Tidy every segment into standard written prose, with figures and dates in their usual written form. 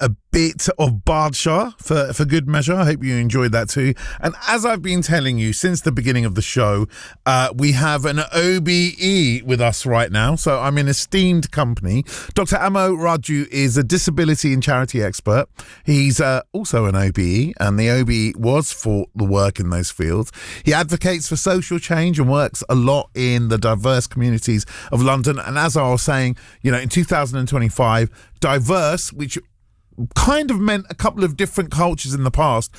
a bit of Badshah for good measure. I hope you enjoyed that too. And as I've been telling you since the beginning of the show, we have an OBE with us right now. So I'm in esteemed company. Dr. Amo Raju is a disability and charity expert. He's also an OBE, and the OBE was for the work in those fields. He advocates for social change and works a lot in the diverse communities of London. And as I was saying, in 2025, diverse, which kind of meant a couple of different cultures in the past,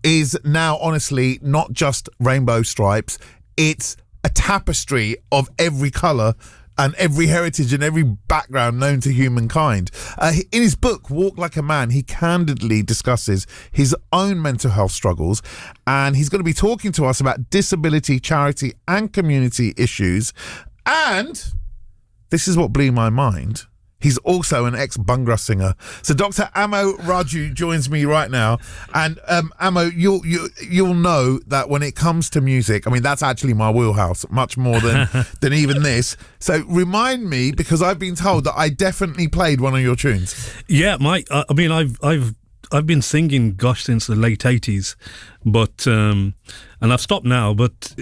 is now honestly not just rainbow stripes. It's a tapestry of every colour and every heritage and every background known to humankind. In his book, Walk Like a Man, he candidly discusses his own mental health struggles, and he's going to be talking to us about disability, charity and community issues. And this is what blew my mind. He's also an ex-bhangra singer. So Dr. Amo Raju joins me right now. And Amo, you'll know that when it comes to music, I mean, that's actually my wheelhouse, much more than even this. So remind me, because I've been told that I definitely played one of your tunes. Yeah, Mike. I mean, I've been singing, gosh, since the late 80s, but and I've stopped now. But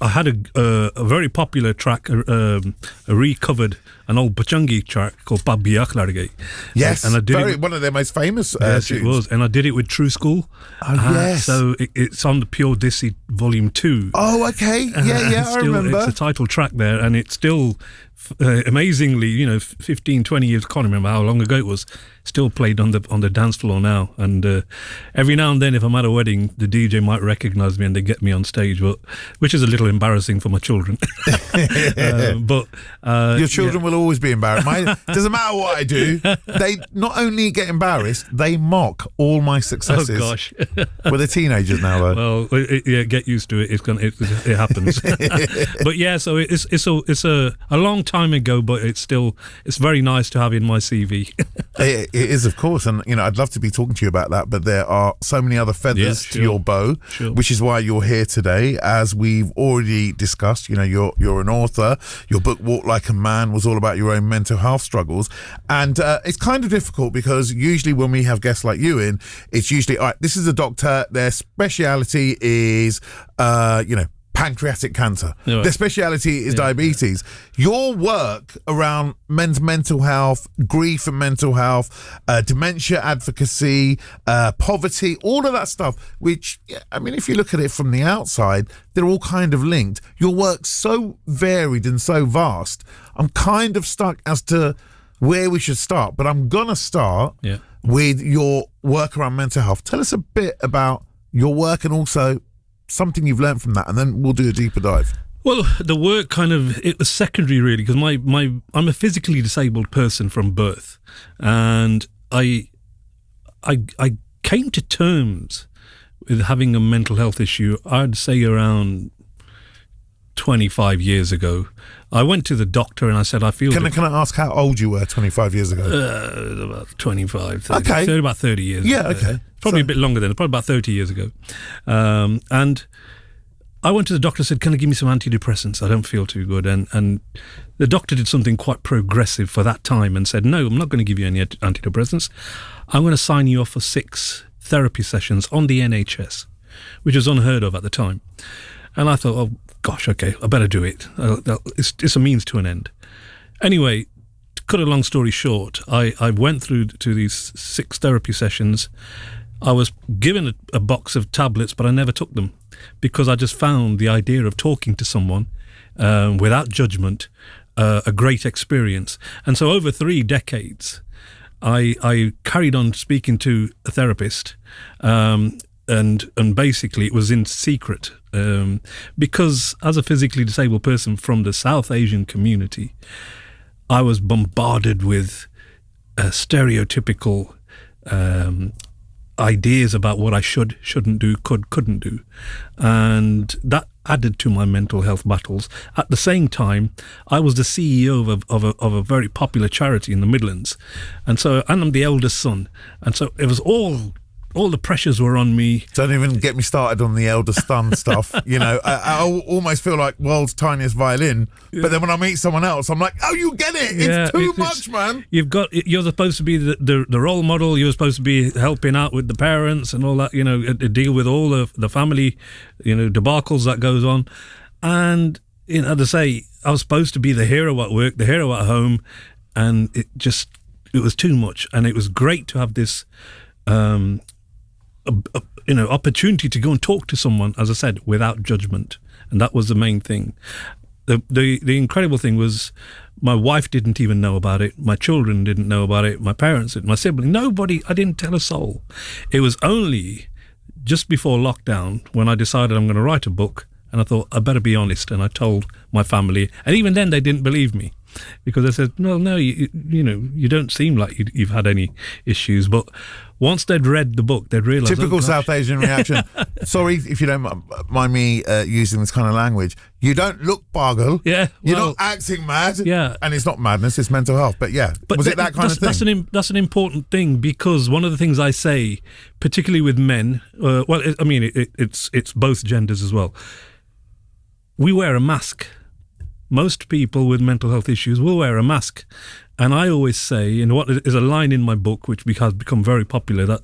I had a very popular track, a recovered an old Pachangi track called Babbiyak Largay. Yes, and I did one of their most famous yes, tunes. It was, and I did it with True School. Oh, yes. So it's on the Pure Dissy Volume 2. Oh, okay. Yeah, I remember. It's a title track there, and it's still amazingly, 15, 20 years, can't remember how long ago it was, still played on the dance floor now. And every now and then, if I'm at a wedding, the DJ might recognise me and they get me on stage, which is a little embarrassing for my children. But your children will always be embarrassed. Doesn't matter what I do, they not only get embarrassed, they mock all my successes. Oh gosh, well, they're teenagers now though. Well, get used to it. It happens. But yeah, so it's a long time ago, but it's very nice to have in my CV. It is, of course, and I'd love to be talking to you about that, but there are so many other feathers to your bow, which is why you're here today. As we've already discussed, you're an author. Your book Walk Like a Man was all about your own mental health struggles, and it's kind of difficult because usually when we have guests like you in, it's usually, all right, this is a doctor, their speciality is pancreatic cancer. Yeah. Their speciality is diabetes. Your work around men's mental health, grief and mental health, dementia advocacy, poverty, all of that stuff, which, if you look at it from the outside, they're all kind of linked. Your work's so varied and so vast. I'm kind of stuck as to where we should start, but I'm going to start with your work around mental health. Tell us a bit about your work and also something you've learned from that, and then we'll do a deeper dive. Well, the work it was secondary really, because I'm a physically disabled person from birth, and I came to terms with having a mental health issue, I'd say around 25 years ago. I went to the doctor and I said, I feel... Can I ask how old you were 25 years ago? About 25, 30. Okay. So about 30 years. Yeah, okay. Probably a bit longer than, probably about 30 years ago. And I went to the doctor and said, can I give me some antidepressants? I don't feel too good. And the doctor did something quite progressive for that time and said, no, I'm not going to give you any antidepressants. I'm going to sign you off for 6 therapy sessions on the NHS, which was unheard of at the time. And I thought, oh, gosh, okay, I better do it. It's a means to an end. Anyway, to cut a long story short, I went through to these 6 therapy sessions. I was given a box of tablets, but I never took them because I just found the idea of talking to someone without judgment a great experience. And so over 3 decades, I carried on speaking to a therapist, and basically it was in secret, because as a physically disabled person from the South Asian community, I was bombarded with stereotypical ideas about what I shouldn't do, couldn't do, and that added to my mental health battles. At the same time, I was the CEO of a very popular charity in the Midlands, and I'm the eldest son, and so it was all all the pressures were on me. Don't even get me started on the elder son stuff. You know, I almost feel like world's tiniest violin. But then when I meet someone else, I'm like, oh, you get it. It's too much, man. You're supposed to be the role model. You're supposed to be helping out with the parents and all that, you know, deal with all the family, you know, debacles that goes on. And, you know, as I say, I was supposed to be the hero at work, the hero at home. And it was too much. And it was great to have this, opportunity to go and talk to someone, as I said, without judgment. And that was the main thing. The incredible thing was my wife didn't even know about it. My children didn't know about it. My parents, my sibling, nobody. I didn't tell a soul. It was only just before lockdown when I decided I'm going to write a book, and I thought I better be honest. And I told my family, and even then they didn't believe me, because they said, no, you don't seem like you've had any issues. But once they'd read the book, they'd realise. Typical South Asian reaction. Sorry if you don't mind me using this kind of language. You don't look pagal. Yeah, you're not acting mad. Yeah, and it's not madness; it's mental health. But yeah, was it that kind of thing? That's an important thing, because one of the things I say, particularly with men, it's both genders as well. We wear a mask. Most people with mental health issues will wear a mask. And I always say, and what is a line in my book, which has become very popular, that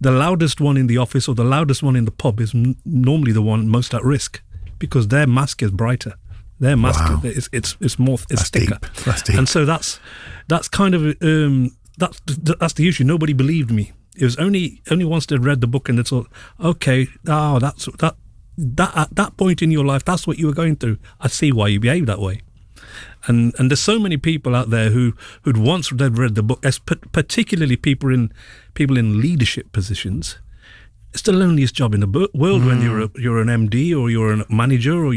the loudest one in the office or the loudest one in the pub is normally the one most at risk, because their mask is brighter. Their mask, it's thicker. That's deep. And so that's kind of, that's the issue. Nobody believed me. It was only once they'd read the book and they thought, okay, that at that point in your life, that's what you were going through. I see why you behave that way. And there's so many people out there who'd once read the book, particularly people in leadership positions. It's the loneliest job in the world when you're an MD or you're a manager or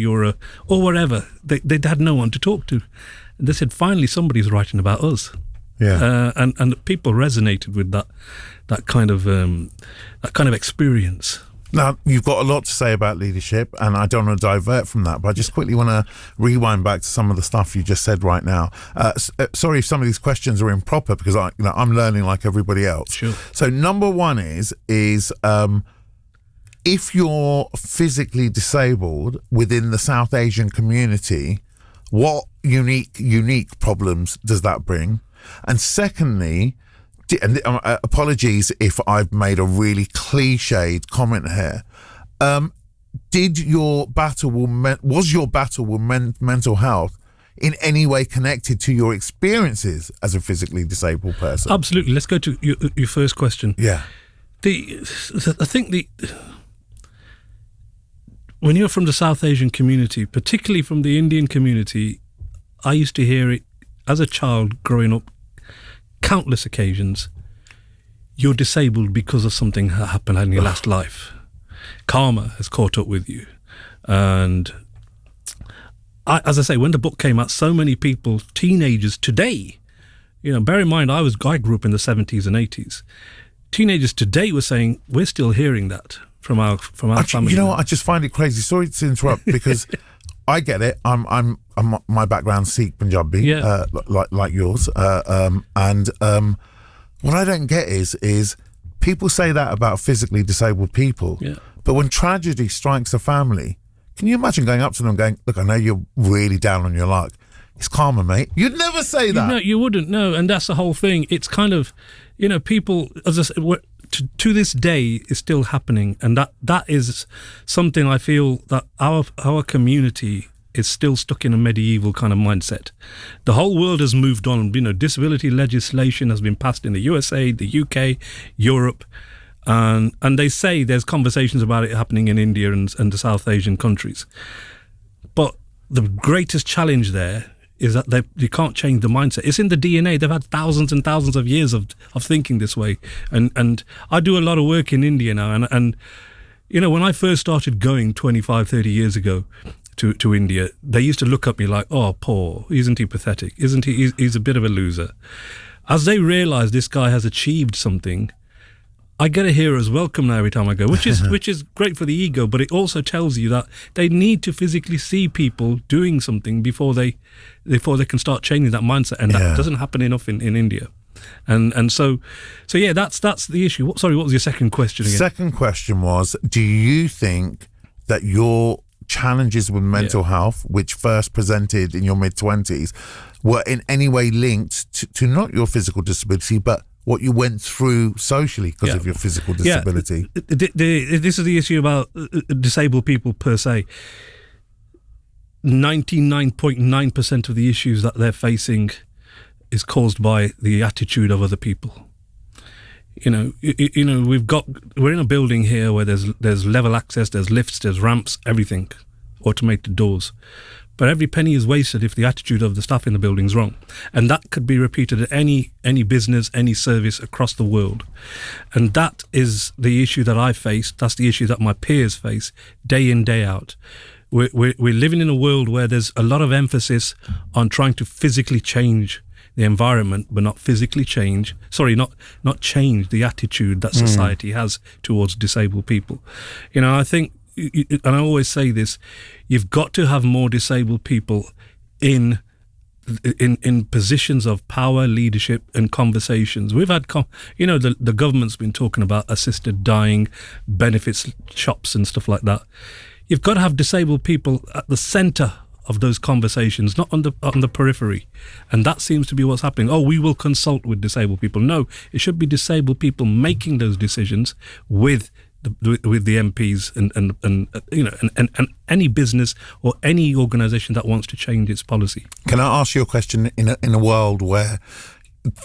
or whatever. They had no one to talk to. And they said, finally somebody's writing about us. Yeah. And people resonated with that kind of experience. Now, you've got a lot to say about leadership, and I don't want to divert from that, but I just quickly want to rewind back to some of the stuff you just said right now. Sorry if some of these questions are improper, because I'm learning like everybody else. Sure. So number one is if you're physically disabled within the South Asian community, what unique problems does that bring? And secondly, and apologies if I've made a really cliched comment here. Was your battle with mental health in any way connected to your experiences as a physically disabled person? Absolutely. Let's go to your first question. Yeah. I think when you're from the South Asian community, particularly from the Indian community, I used to hear it as a child growing up. Countless occasions, you're disabled because of something that happened in your last life. Karma has caught up with you. And as I say, when the book came out, so many people, teenagers today, bear in mind, I grew up in the 70s and 80s. Teenagers today were saying, we're still hearing that from our family. You know what? I just find it crazy. Sorry to interrupt, because I get it. I'm my background's Sikh Punjabi, like yours. And what I don't get is people say that about physically disabled people, but when tragedy strikes a family, can you imagine going up to them and going, look, I know you're really down on your luck. It's karma, mate. You'd never say that. No, you wouldn't. No, and that's the whole thing. It's kind of, people, as I said, to this day is still happening, and that is something I feel that our community is still stuck in a medieval kind of mindset. The whole world has moved on. Disability legislation has been passed in the USA, the UK, Europe, and they say there's conversations about it happening in India and the South Asian countries. But the greatest challenge there is that you can't change the mindset. It's in the DNA. They've had thousands and thousands of years of thinking this way. And I do a lot of work in India now. And when I first started going 25, 30 years ago to India, they used to look at me like, oh, poor, isn't he pathetic? Isn't he? He's a bit of a loser. As they realise this guy has achieved something, I get a hero's welcome now every time I go, which is great for the ego, but it also tells you that they need to physically see people doing something before they can start changing that mindset, and that doesn't happen enough in India. And so yeah, that's the issue. Sorry, what was your second question again? Second question was, do you think that your challenges with mental health, which first presented in your mid-20s, were in any way linked to not your physical disability, but what you went through socially because of your physical disability? This is the issue about disabled people per se. 99.9% of the issues that they're facing is caused by the attitude of other people. We're in a building here where there's level access, there's lifts, there's ramps, everything, automated doors. But every penny is wasted if the attitude of the staff in the building is wrong. And that could be repeated at any business, any service across the world. And that is the issue that I face. That's the issue that my peers face day in, day out. We're living in a world where there's a lot of emphasis on trying to physically change the environment, but not change the attitude that society has towards disabled people. I think, and I always say this, you've got to have more disabled people in positions of power, leadership, and conversations. We've had, the government's been talking about assisted dying, benefits shops and stuff like that. You've got to have disabled people at the centre of those conversations, not on the periphery. And that seems to be what's happening. Oh, we will consult with disabled people. No, it should be disabled people making those decisions with the MPs and any business or any organisation that wants to change its policy. Can I ask you a question? In a world where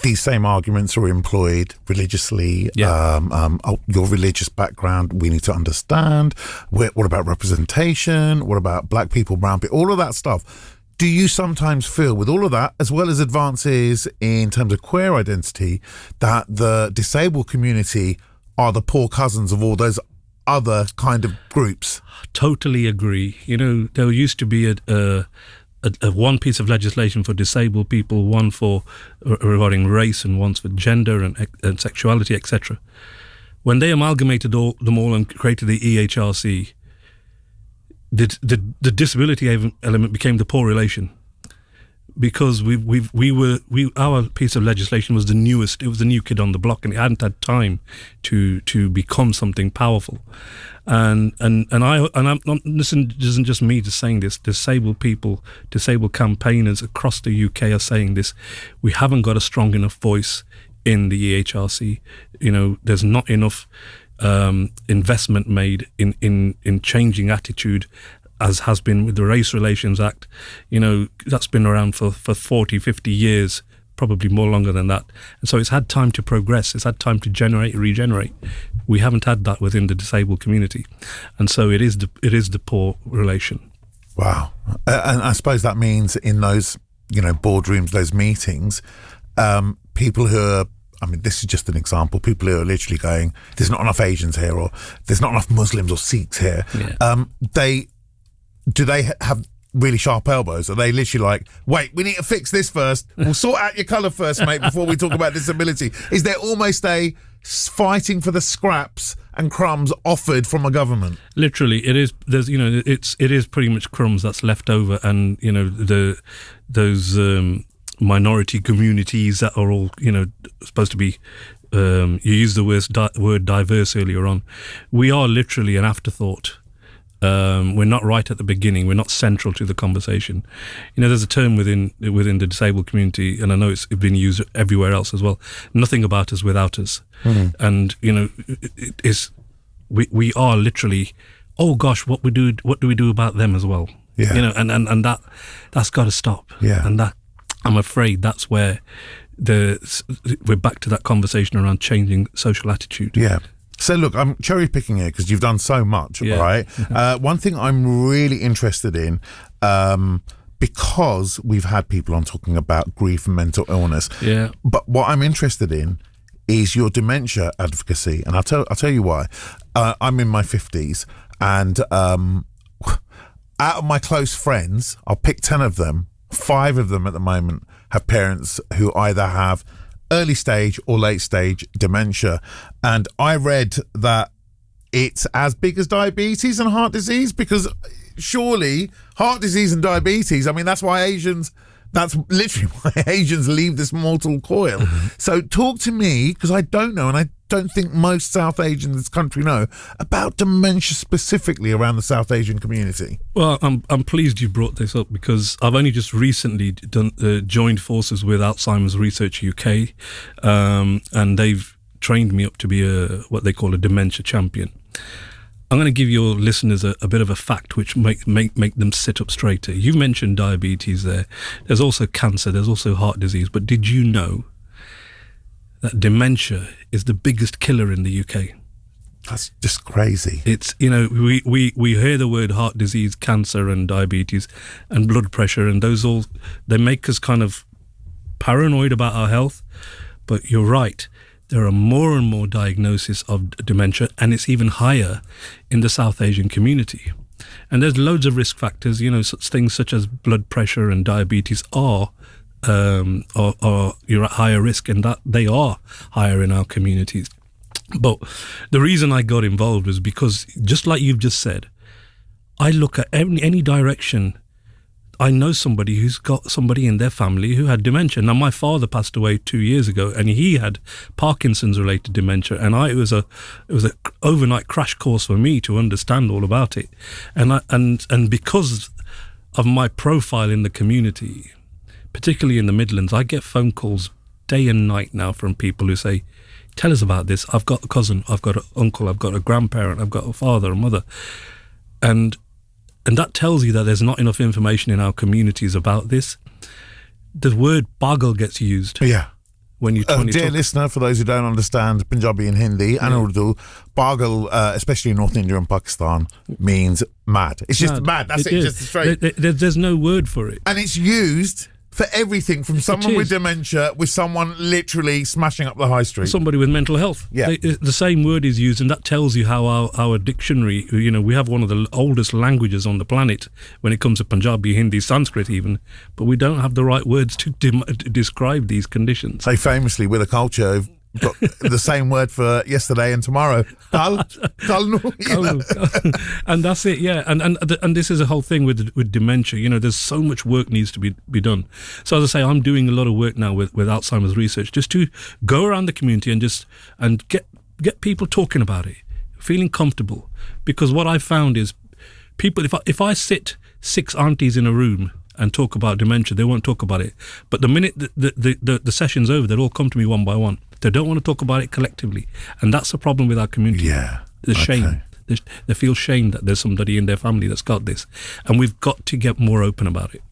these same arguments are employed religiously, your religious background, we need to understand. What about representation? What about black people, brown people, all of that stuff? Do you sometimes feel, with all of that, as well as advances in terms of queer identity, that the disabled community are the poor cousins of all those other kind of groups? Totally agree. There used to be a one piece of legislation for disabled people, one for regarding race, and one for gender and sexuality, etc. When they amalgamated them all and created the EHRC, the disability element became the poor relation, because our piece of legislation was the newest. It was the new kid on the block, and it hadn't had time to become something powerful. And this isn't just me just saying this. Disabled people, disabled campaigners across the UK are saying this. We haven't got a strong enough voice in the EHRC. There's not enough investment made in changing attitude, as has been with the Race Relations Act. That's been around for 40, 50 years, probably more longer than that. And so it's had time to progress. It's had time to regenerate. We haven't had that within the disabled community. And so it is the poor relation. Wow. And I suppose that means in those, boardrooms, those meetings, people who are, this is just an example, people who are literally going, there's not enough Asians here, or there's not enough Muslims or Sikhs here. Yeah. Do they have really sharp elbows? Are they literally like, wait, we need to fix this first. We'll sort out your colour first, mate, before we talk about disability? Is there almost a fighting for the scraps and crumbs offered from a government? Literally, it is. It is pretty much crumbs that's left over, and those minority communities that are all supposed to be. You used the word diverse earlier on. We are literally an afterthought. We're not right at the beginning. We're not central to the conversation. There's a term within the disabled community, and I know it's been used everywhere else as well. Nothing about us without us. Mm-hmm. And we are literally, oh gosh, what do we do about them as well? Yeah. And that's got to stop. Yeah. And that, I'm afraid, that's where we're back to that conversation around changing social attitude. Yeah. So look, I'm cherry picking here because you've done so much, right? One thing I'm really interested in, because we've had people on talking about grief and mental illness. Yeah. But what I'm interested in is your dementia advocacy, and I'll tell you why. I'm in my 50s, and out of my close friends, I'll pick 10 of them. 5 of them at the moment have parents who either have early stage or late stage dementia. And I read that it's as big as diabetes and heart disease, because surely heart disease and diabetes, that's why Asians That's literally why Asians leave this mortal coil. So talk to me, because I don't know, and I don't think most South Asians in this country know about dementia specifically around the South Asian community. Well, I'm pleased you brought this up, because I've only just recently joined forces with Alzheimer's Research UK, and they've trained me up to be what they call a dementia champion. I'm going to give your listeners a bit of a fact which make them sit up straighter. You mentioned diabetes there. There's also cancer. There's also heart disease. But did you know that dementia is the biggest killer in the UK? That's just crazy. It's, we hear the word heart disease, cancer and diabetes and blood pressure, and they make us kind of paranoid about our health. But you're right. There are more and more diagnoses of dementia, and it's even higher in the South Asian community. And there's loads of risk factors, such things such as blood pressure and diabetes are you're at higher risk, and that they are higher in our communities. But the reason I got involved was because, just like you've just said, I look at any direction. I know somebody who's got somebody in their family who had dementia. Now, my father passed away 2 years ago, and he had Parkinson's-related dementia, and it was a overnight crash course for me to understand all about it. And because of my profile in the community, particularly in the Midlands, I get phone calls day and night now from people who say, "Tell us about this. I've got a cousin, I've got an uncle, I've got a grandparent, I've got a father, a mother," and that tells you that there's not enough information in our communities about this. The word pagal gets used. Yeah. When you dear listener, for those who don't understand Punjabi and Hindi and Urdu, pagal, especially in North India and Pakistan, means mad. It's just mad. That's it. Just straight. There's no word for it. And it's used for everything, from someone with dementia, with someone literally smashing up the high street. Somebody with mental health. Yeah. The same word is used, and that tells you how our dictionary, we have one of the oldest languages on the planet when it comes to Punjabi, Hindi, Sanskrit even, but we don't have the right words to describe these conditions. So famously, with a culture, have got the same word for yesterday and tomorrow. Kal nu. And that's it, yeah. And this is a whole thing with dementia. There's so much work needs to be done. So as I say, I'm doing a lot of work now with Alzheimer's research, just to go around the community and get people talking about it, feeling comfortable. Because what I've found is people, if I sit 6 aunties in a room and talk about dementia, they won't talk about it. But the minute the session's over, they'll all come to me one by one. They don't want to talk about it collectively. And that's the problem with our community. Yeah. There's shame. They feel shame that there's somebody in their family that's got this. And we've got to get more open about it.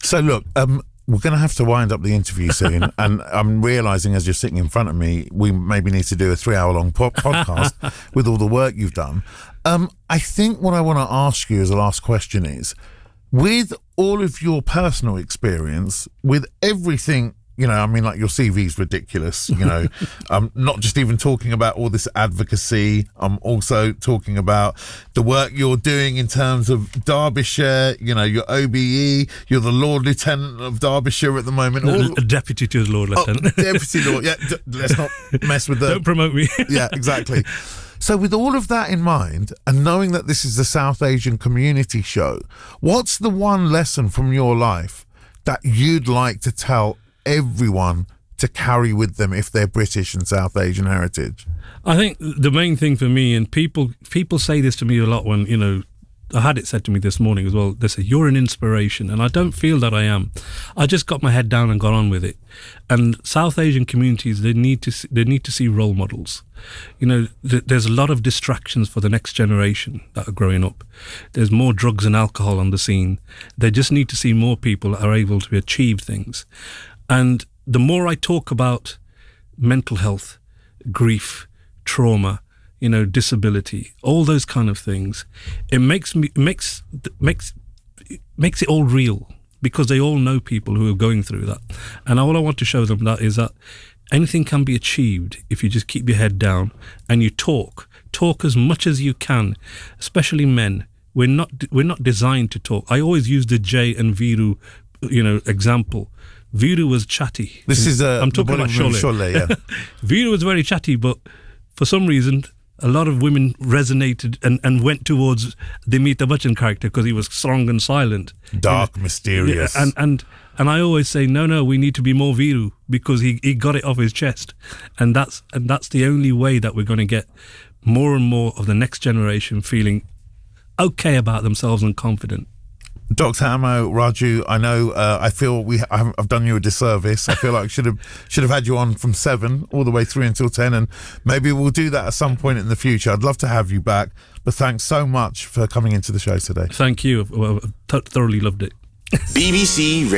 So look, we're going to have to wind up the interview soon. And I'm realising as you're sitting in front of me, we maybe need to do a 3-hour-long podcast with all the work you've done. I think what I want to ask you as a last question is, with all of your personal experience, with everything, like your CV's ridiculous, I'm not just even talking about all this advocacy, I'm also talking about the work you're doing in terms of Derbyshire, your OBE, you're the Lord Lieutenant of Derbyshire at the moment. A deputy to the Lord Lieutenant. Deputy Lord, yeah, let's not mess with Don't promote me. Yeah, exactly. So with all of that in mind, and knowing that this is the South Asian community show, what's the one lesson from your life that you'd like to tell everyone to carry with them if they're British and South Asian heritage? I think the main thing for me, and people say this to me a lot when, I had it said to me this morning as well, they say, "You're an inspiration," and I don't feel that I am. I just got my head down and got on with it. And South Asian communities, they need to see role models. There's a lot of distractions for the next generation that are growing up. There's more drugs and alcohol on the scene. They just need to see more people that are able to achieve things. And the more I talk about mental health, grief, trauma, disability, all those kind of things, it makes it all real, because they all know people who are going through that. And all I want to show them that is that anything can be achieved if you just keep your head down and you talk as much as you can, especially men. We're not designed to talk. I always use the Jay and Viru, example. Viru was chatty. I'm talking about Sholay. Yeah. Viru was very chatty, but for some reason a lot of women resonated and went towards the Amitabh Bachchan character because he was strong and silent, dark, mysterious, and I always say no, we need to be more Viru because he got it off his chest, and that's the only way that we're going to get more and more of the next generation feeling okay about themselves and confident. Dr. Amo Raju, I know I feel I've done you a disservice. I feel like I should have had you on from 7 all the way through until 10, and maybe we'll do that at some point in the future. I'd love to have you back, but thanks so much for coming into the show today. Thank you. Well, thoroughly loved it. BBC Radio.